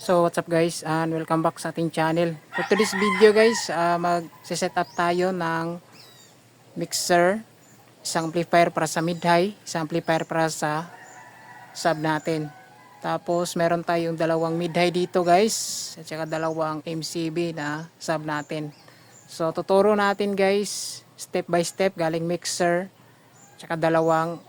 So what's up guys, and welcome back sa ating channel. For today's video guys, mag-set up tayo ng mixer, isang amplifier para sa mid-high, isang amplifier para sa sub natin. Tapos meron tayong dalawang mid-high dito guys, at saka dalawang MCB na sub natin. So tuturo natin guys, step by step, galing mixer, at saka dalawang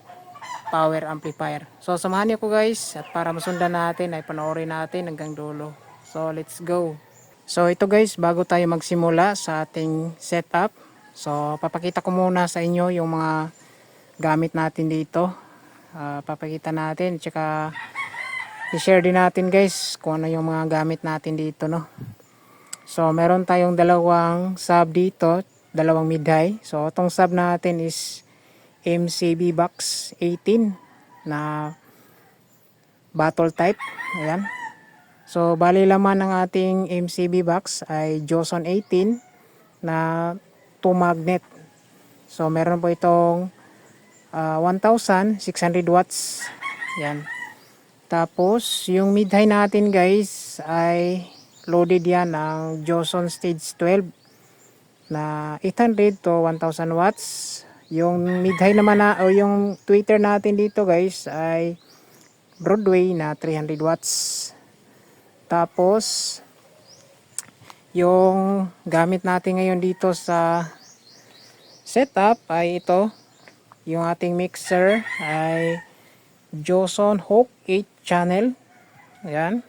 power amplifier. So samahan niyo ko guys, at para masundan natin ay panoorin natin hanggang dulo. So let's go. So ito guys, bago tayo magsimula sa ating setup, so papakita ko muna sa inyo yung mga gamit natin dito. Papakita natin, tsaka i-share din natin guys kung ano yung mga gamit natin dito, no. So meron tayong dalawang sub dito, dalawang mid-high. So itong sub natin is MCB box 18 na bottle type. Ayan. So bali laman ng ating MCB box ay Joson 18 na 2 magnet. So meron po itong 1600 watts. Ayan. Tapos yung mid-high natin guys ay loaded yan ng Joson stage 12 na 800 to 1000 watts. Yung mid-high naman na, o yung tweeter natin dito guys ay Broadway na 300 watts. Tapos yung gamit natin ngayon dito sa setup ay ito. Yung ating mixer ay Joson Hawk 8 channel. Ayan.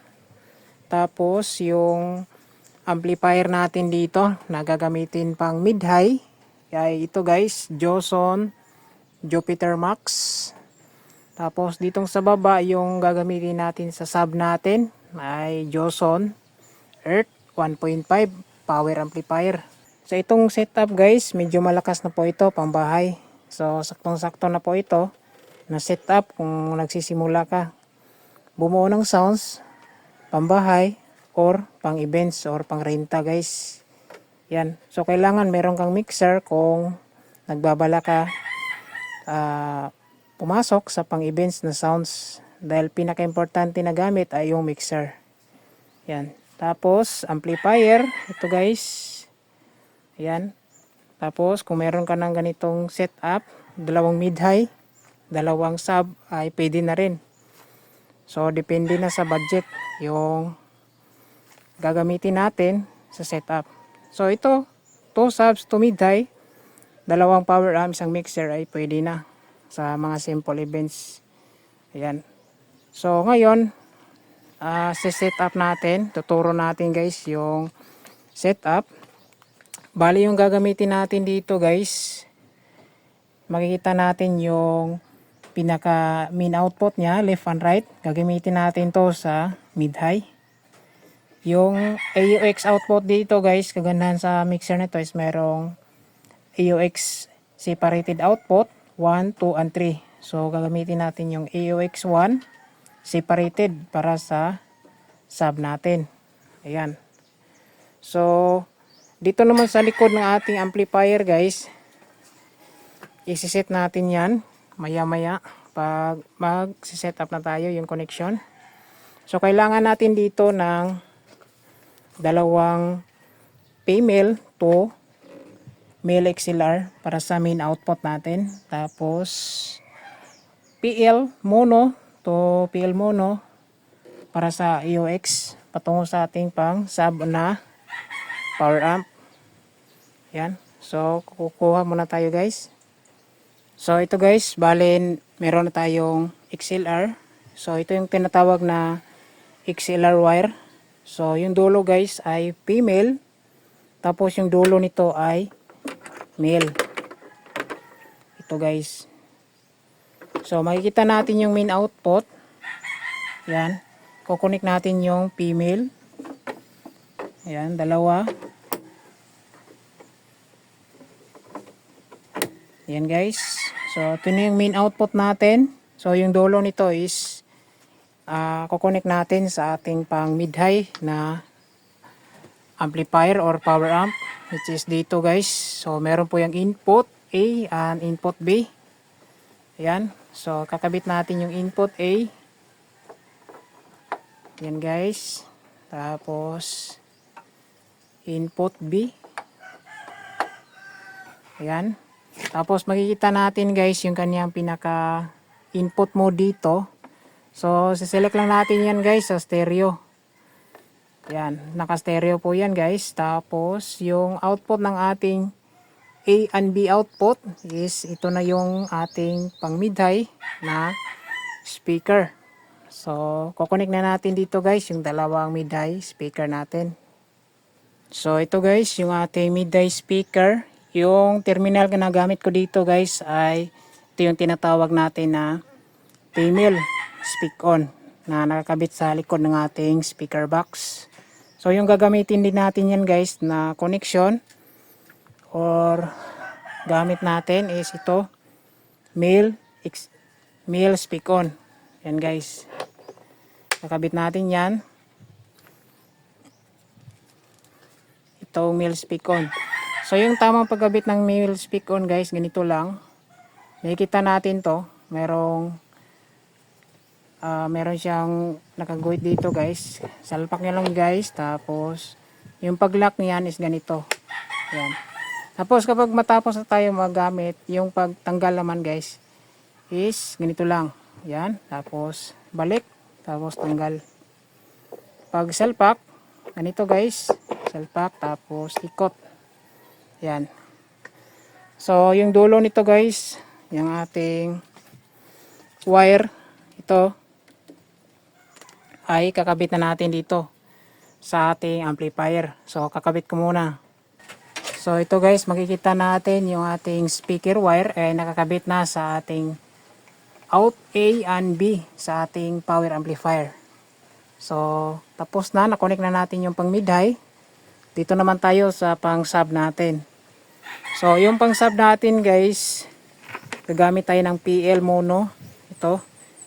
Tapos yung amplifier natin dito na gagamitin pang mid-high ay ito guys, Joson Jupiter Max. Tapos ditong sa baba yung gagamitin natin sa sub natin ay Joson Earth 1.5 power amplifier. So itong setup guys, medyo malakas na po ito pang bahay. So saktong-sakto na po ito na setup kung nagsisimula ka bumuo ng sounds pang bahay or pang events or pang renta guys. Yan. So kailangan meron kang mixer kung nagbabala ka pumasok sa pang events na sounds, dahil pinaka-importante na gamit ay yung mixer. Yan. Tapos amplifier, ito guys. Yan. Tapos kung meron ka ng ganitong setup, dalawang mid-high, dalawang sub ay pwede na rin. So depende na sa budget yung gagamitin natin sa setup. So ito, 2 subs, 2 mid-high, dalawang power amp, isang mixer ay pwede na sa mga simple events. Ayan. So ngayon, setup natin, tuturo natin guys yung setup. Bali yung gagamitin natin dito guys, makikita natin yung pinaka main output nya, left and right. Gagamitin natin to sa mid-high. Yung AUX output dito guys, kagandahan sa mixer nito is merong AUX separated output 1, 2, and 3. So gagamitin natin yung AUX 1 separated para sa sub natin. Ayan. So dito naman sa likod ng ating amplifier guys, isi-set natin yan maya maya pag mag-set up na tayo yung connection. So kailangan natin dito ng dalawang female to male XLR para sa main output natin. Tapos PL mono to PL mono para sa AUX patungo sa ating pang sub na power amp. Yan. So kukuha muna tayo guys. So ito guys, bali meron na tayong XLR. So ito yung tinatawag na XLR wire. So yung dulo guys ay female, tapos yung dulo nito ay male. Ito guys. So makikita natin yung main output. Yan. Kukunik natin yung female. Yan, dalawa. Yan guys. So ito na yung main output natin. So yung dulo nito is kukunik natin sa ating pang mid-high na amplifier or power amp, which is dito guys. So meron po yung input A and input B. Ayan. So kakabit natin yung input A. Yan guys. Tapos, input B. Ayan. Tapos, makikita natin guys yung kanyang pinaka input mo dito. So, siselect lang natin yan guys sa stereo. Ayan. Naka-stereo po yan guys. Tapos, yung output ng ating A and B output is ito na yung ating pang mid-high na speaker. So, kukonek na natin dito guys yung dalawang mid-high speaker natin. So, ito guys yung ating mid-high speaker. Yung terminal na nagamit ko dito guys ay ito yung tinatawag natin na female speak-on na nakakabit sa likod ng ating speaker box. So, yung gagamitin din natin yan guys na connection or gamit natin is ito male speak-on. Yan guys. Nakabit natin yan. Ito male speak-on. So yung tamang pagkabit ng male speak-on guys, ganito lang. Nakikita natin to. Meron siyang nakaguhit dito guys. Salpak niya lang guys. Tapos yung pag-lock niyan is ganito. Yan. Tapos kapag matapos na tayo magamit, yung pagtanggal naman guys is ganito lang. Yan. Tapos balik. Tapos tanggal. Pag salpak, ganito guys. Salpak. Tapos ikot. Yan. So yung dulo nito guys, yung ating wire, ito ay kakabit na natin dito sa ating amplifier. So kakabit ko muna. So ito guys, makikita natin yung ating speaker wire ay nakakabit na sa ating out A and B sa ating power amplifier. So tapos na, nakonek na natin yung pang mid-high. Dito naman tayo sa pang sub natin. So yung pang sub natin guys, gagamit tayo ng PL mono. Ito,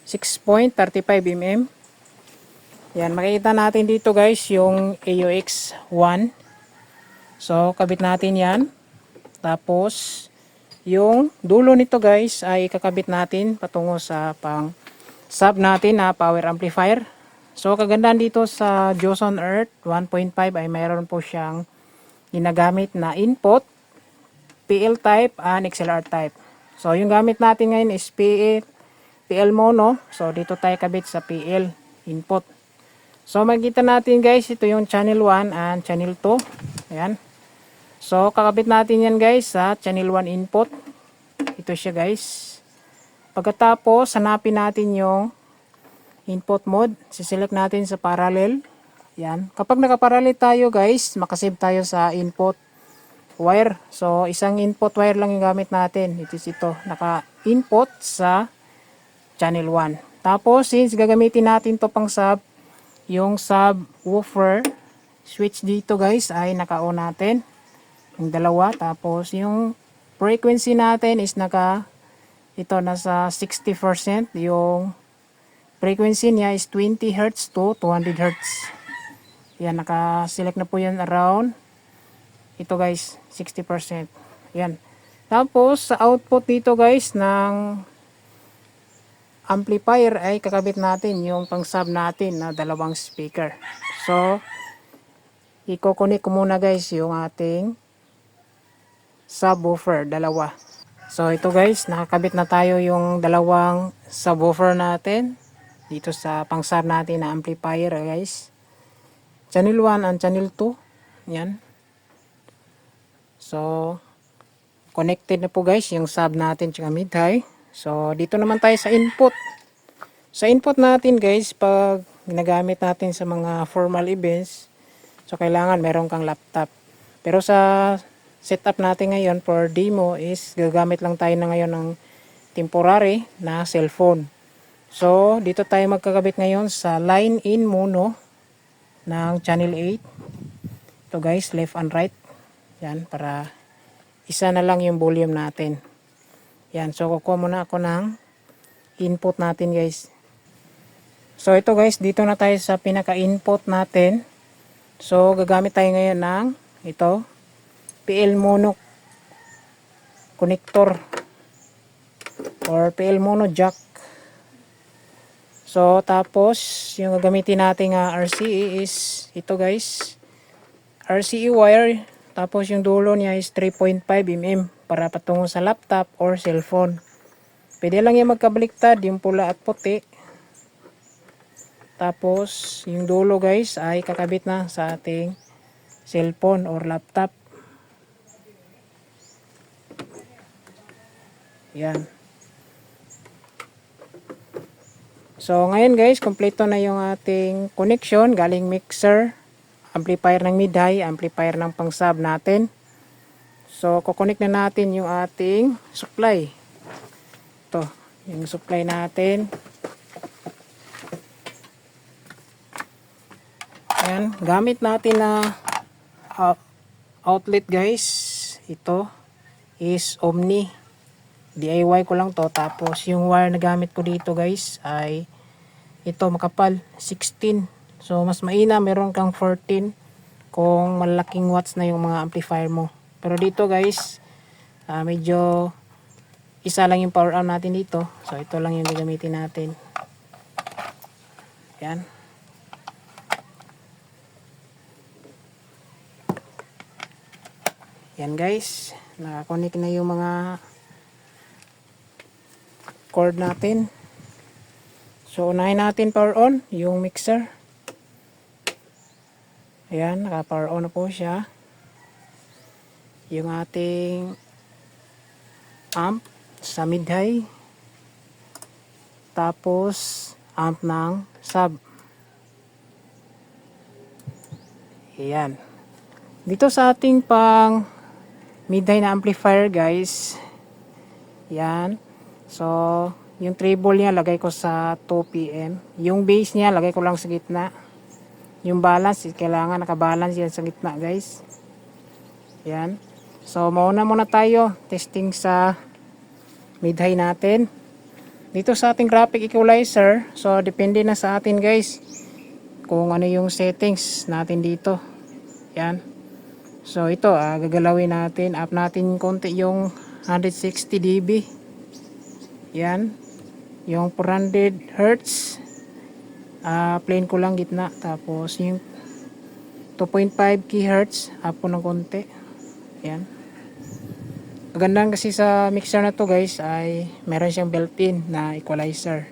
6.35 mm. Yan, makikita natin dito guys yung AUX 1. So, kabit natin yan. Tapos, yung dulo nito guys ay kakabit natin patungo sa pang sub natin na power amplifier. So, kagandahan dito sa Joson Earth 1.5 ay mayroon po siyang ginagamit na input, PL type and XLR type. So, yung gamit natin ngayon is PL mono. So, dito tayo kabit sa PL input. So, makikita natin guys, ito yung channel 1 and channel 2. Ayan. So, kakabit natin yan guys sa channel 1 input. Ito siya guys. Pagkatapos, hanapin natin yung input mode. Siselect natin sa parallel. Yan. Kapag nakaparallel tayo guys, makasave tayo sa input wire. So, isang input wire lang yung gamit natin. Ito. Naka-input sa channel 1. Tapos, since gagamitin natin to pang sub, yung subwoofer switch dito guys ay naka-on natin. Yung dalawa. Tapos yung frequency natin is nasa 60%. Yung frequency niya is 20 Hz to 200 Hz. Yan, naka-select na po yan around. Ito guys, 60%. Yan. Tapos sa output dito guys ng amplifier ay kakabit natin yung pang sub natin na dalawang speaker. So, i-connect ko muna guys yung ating subwoofer, dalawa. So ito guys, nakakabit na tayo yung dalawang subwoofer natin dito sa pang-sub natin na amplifier guys. Channel 1 and channel 2. Yan. So connected na po guys yung sub natin tsaka mid-high. So dito naman tayo sa input. Sa input natin guys, pag ginagamit natin sa mga formal events, so kailangan meron kang laptop. Pero sa setup natin ngayon for demo is gagamit lang tayo na ngayon ng temporary na cellphone. So, dito tayo magkakabit ngayon sa line in mono ng channel 8. Ito guys, left and right. Yan, para isa na lang yung volume natin. Yan, so kukuha muna ako ng input natin guys. So, ito guys, dito na tayo sa pinaka-input natin. So, gagamit tayo ngayon ng ito. PL mono connector or PL mono jack. So, tapos, yung gagamitin nating RCE is ito guys. RCE wire. Tapos, yung dulo niya is 3.5 mm para patungo sa laptop or cellphone. Pwede lang yung magkabaliktad, yung pula at puti. Tapos, yung dulo guys ay kakabit na sa ating cellphone or laptop. Yan. So, ngayon guys, kompleto na yung ating connection galing mixer, amplifier ng mid-high, amplifier ng pang-sub natin. So, kukonek na natin yung ating supply. Ito, yung supply natin. Ayan, gamit natin na outlet guys. Ito is Omni. DIY ko lang to. Tapos yung wire na gamit ko dito guys ay ito makapal, 16. So mas maina, meron kang 14 kung malaking watts na yung mga amplifier mo. Pero dito guys, medyo isa lang yung power arm natin dito. So ito lang yung gagamitin natin. Yan. Yan guys, nakakonek na yung mga cord natin. So unahin natin power on yung mixer. Ayan, naka power on na po siya. Yung ating amp sa mid-high. Tapos amp ng sub. Ayan. Dito sa ating pang mid-high na amplifier guys. Yan. So, yung treble niya lagay ko sa 2 pm. Yung bass niya lagay ko lang sa gitna. Yung balance, kailangan nakabalance yan sa gitna guys. Yan. So, mauna muna tayo. Testing sa mid-high natin. Dito sa ating graphic equalizer. So, depende na sa atin guys. Kung ano yung settings natin dito. Yan. So ito, gagalawin natin, up natin konti yung 160 dB. Yan. Yung 400 Hz. Plain ko lang gitna. Tapos yung 2.5 kHz, up ko ng konti. Yan. Magandang kasi sa mixer na to guys ay meron siyang built-in na equalizer.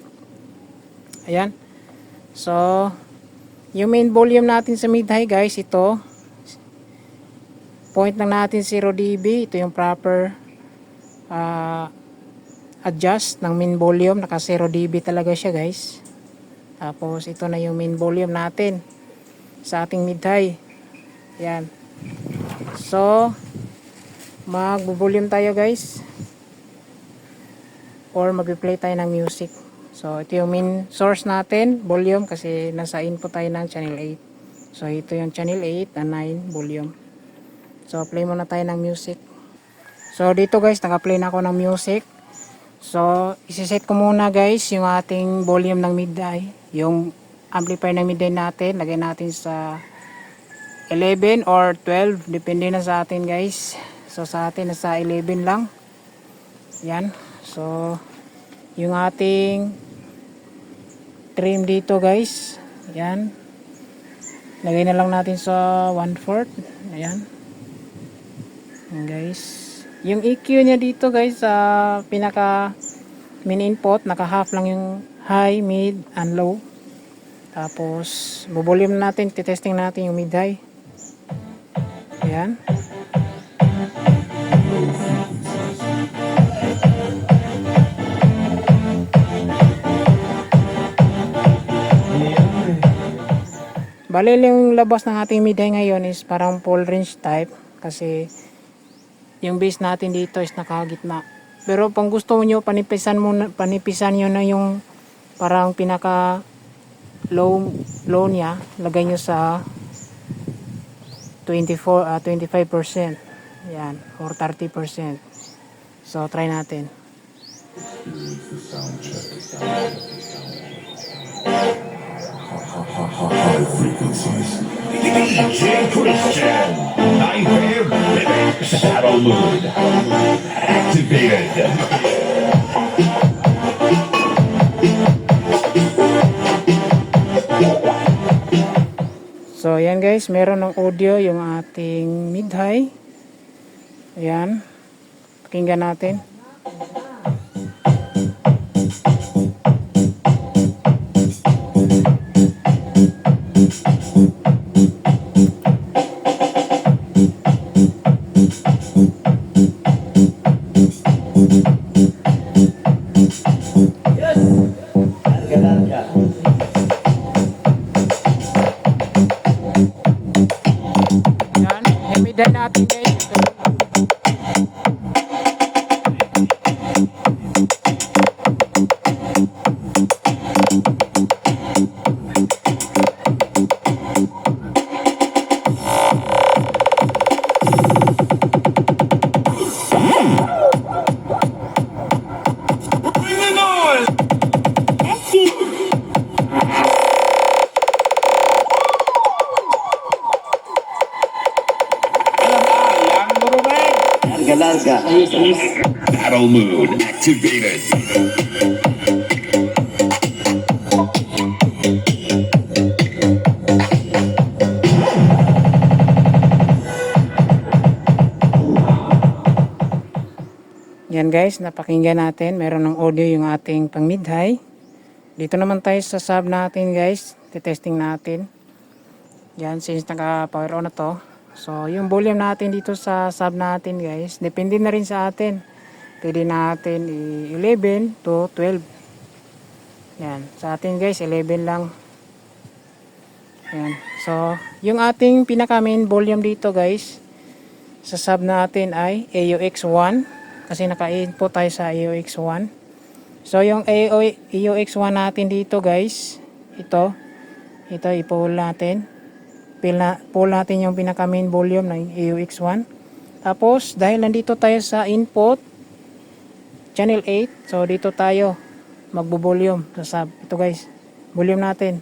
Ayan. So, yung main volume natin sa mid-high guys, ito. Point lang natin 0 dB. Ito yung proper adjust ng main volume. Naka 0 dB talaga siya guys. Tapos ito na yung main volume natin sa ating mid-high. Yan. So, mag-volume tayo guys. Or mag-play tayo ng music. So, ito yung main source natin. Volume kasi nasa input tayo ng channel 8. So, ito yung channel 8 na 9 volume. So, play muna tayo ng music. So, dito guys, naka-play na ako ng music. So, isi-set ko muna guys yung ating volume ng mid-high. Yung amplifier ng mid-high natin, lagay natin sa 11 or 12. Depende na sa atin guys. So, sa atin, nasa 11 lang. Yan. So, yung ating trim dito guys. Yan. Lagay na lang natin sa 1/4. Ayan. Guys, yung EQ niya dito guys sa pinaka main input, naka half lang yung high, mid, and low. Tapos volume natin, titesting natin yung mid high. Ayan. Bali yung labas ng ating mid high ngayon is parang full range type kasi yung bass natin dito is nakagitna. Pero pang gusto nyo, panipisan nyo na yung parang pinaka low niya. Lagay nyo sa 25%. Yan. Or 30%. So, try natin. High frequencies. DJ Christian. Nightmare Mimic Shadow Moon. Activated. Ayan guys, meron ng audio yung ating mid-high. Ayan. Pakinggan natin. Ayan, i-mid-high natin guys. Bring the noise! Battle mode activated. Yan guys, napakinggan natin. Meron ng audio yung ating pang mid-high. Dito naman tayo sa sub natin guys. Titesting natin. Yan, since naka power on na to. So, yung volume natin dito sa sub natin guys, depende na rin sa atin. Pwede natin 11 to 12. Yan, sa atin guys, 11 lang. Yan. So, yung ating pinaka main volume dito guys, sa sub natin ay AUX 1. Kasi naka-input tayo sa AUX 1. So, yung AUX 1 natin dito guys, ito i-pull natin. Pull natin yung pinaka main volume ng AUX 1. Tapos, dahil nandito tayo sa input, channel 8, so dito tayo magbo-volume sa sub. Ito guys, volume natin.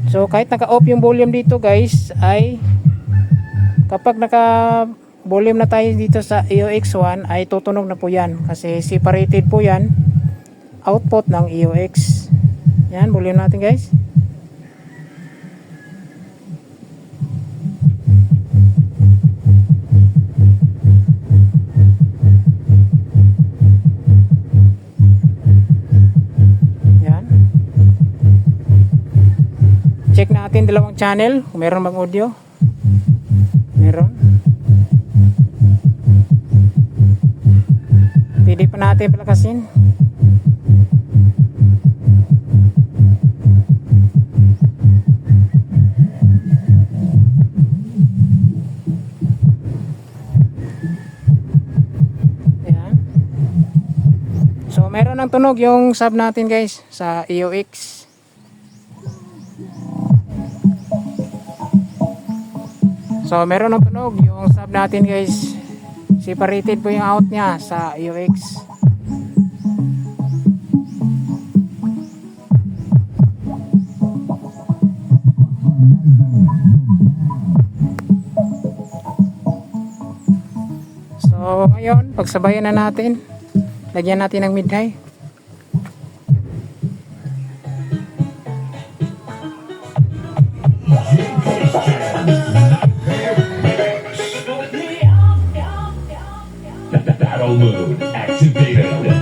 So, kahit naka-off yung volume dito guys, ay kapag naka-volume na tayo dito sa AUX 1, ay tutunog na po yan. Kasi separated po yan, output ng AUX. Yan, volume natin guys. Check natin dalawang channel kung meron bang audio. Meron. Pwede pa natin palakasin. Ayan. So meron ng tunog yung sub natin guys sa AUX. So meron ng tunog yung sub natin guys. Separated po yung out niya sa AUX. So ngayon, pagsabayan na natin. Lagyan natin ng mid-high. Battle mode activated.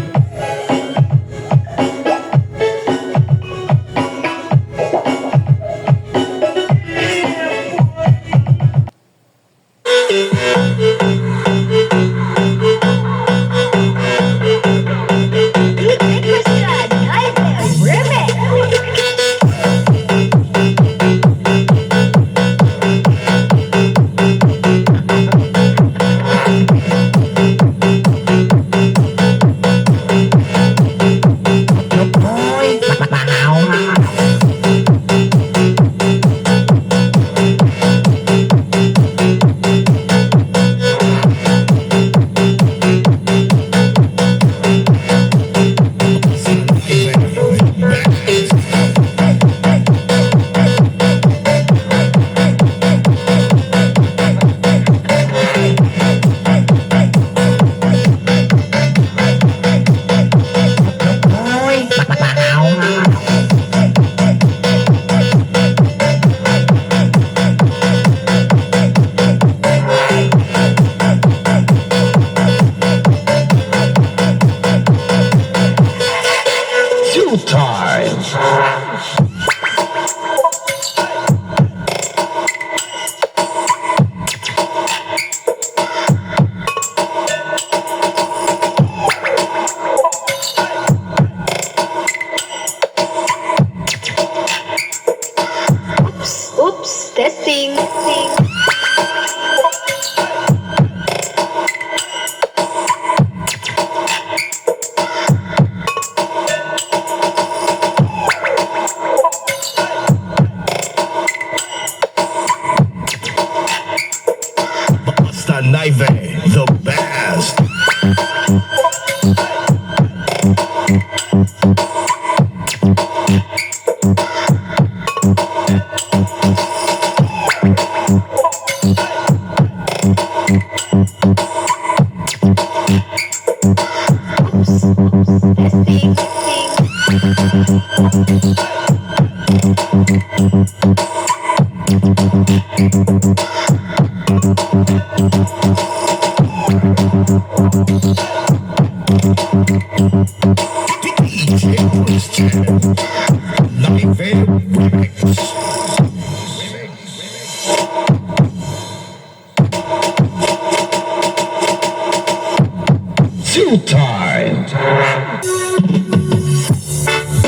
Two time.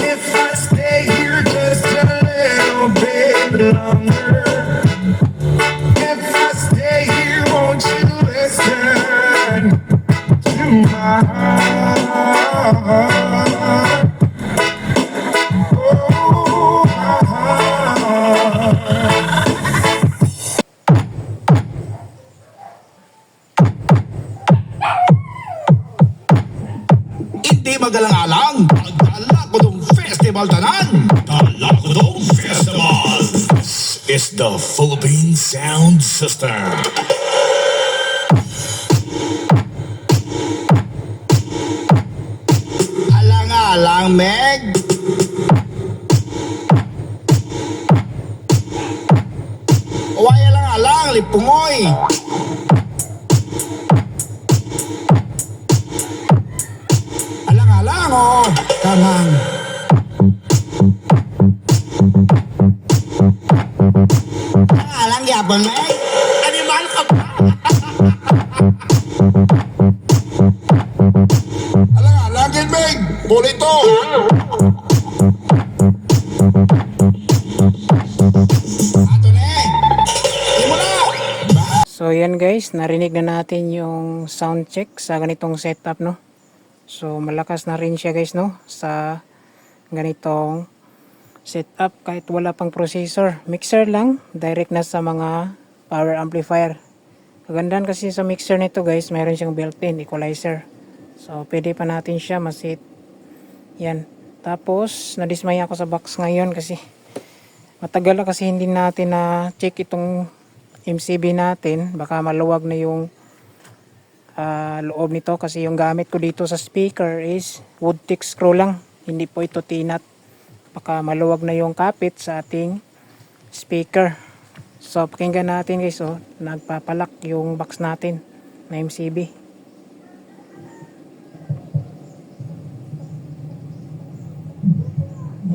If I stay here just a little bit longer, if I stay here, won't you listen to my heart? Oh, my heart. Hindi magalang-alang, pagdala ko tong festival tanan. Dala ko tong festival. This is the Philippine Sound System. Alang-alang, Meg. Uway alang-alang, lipungoy. Alang-alang, oh. Kanang. Alang-alang, yapon, Meg. Animal ka ba? Alang-alang, kid, Meg. Bulito. Ato na eh. Di mo na. So yan guys, narinig na natin yung sound check sa ganitong setup, no. So malakas na rin siya guys, no, sa ganitong setup kahit wala pang processor. Mixer lang, direct na sa mga power amplifier. Kagandahan kasi sa mixer nito guys, mayroon siyang built-in equalizer. So pwede pa natin siya masit. Yan. Tapos nadismaya ako sa box ngayon kasi matagal na kasi hindi natin na check itong MCB natin. Baka maluwag na yung loob nito kasi yung gamit ko dito sa speaker is wood thick screw lang, hindi po ito tinat. Baka maluwag na yung kapit sa ating speaker. So pakinggan natin guys, oh, nagpapalak yung box natin na MCB.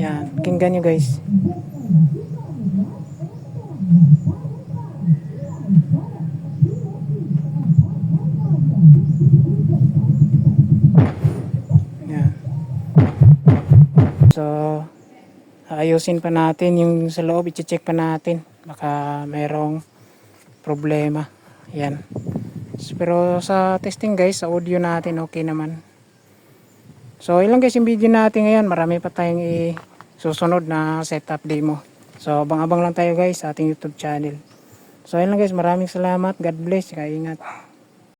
Yan, pakinggan nyo guys. Yan. So, ayusin pa natin yung sa loob, i-check pa natin. Baka mayroong problema. Yan. Pero sa testing guys, sa audio natin okay naman. So, ilang guys yung video natin ngayon. Marami pa tayong susunod na setup demo. So, abang-abang lang tayo guys sa ating YouTube channel. So, ilang guys, maraming salamat. God bless. Ingat.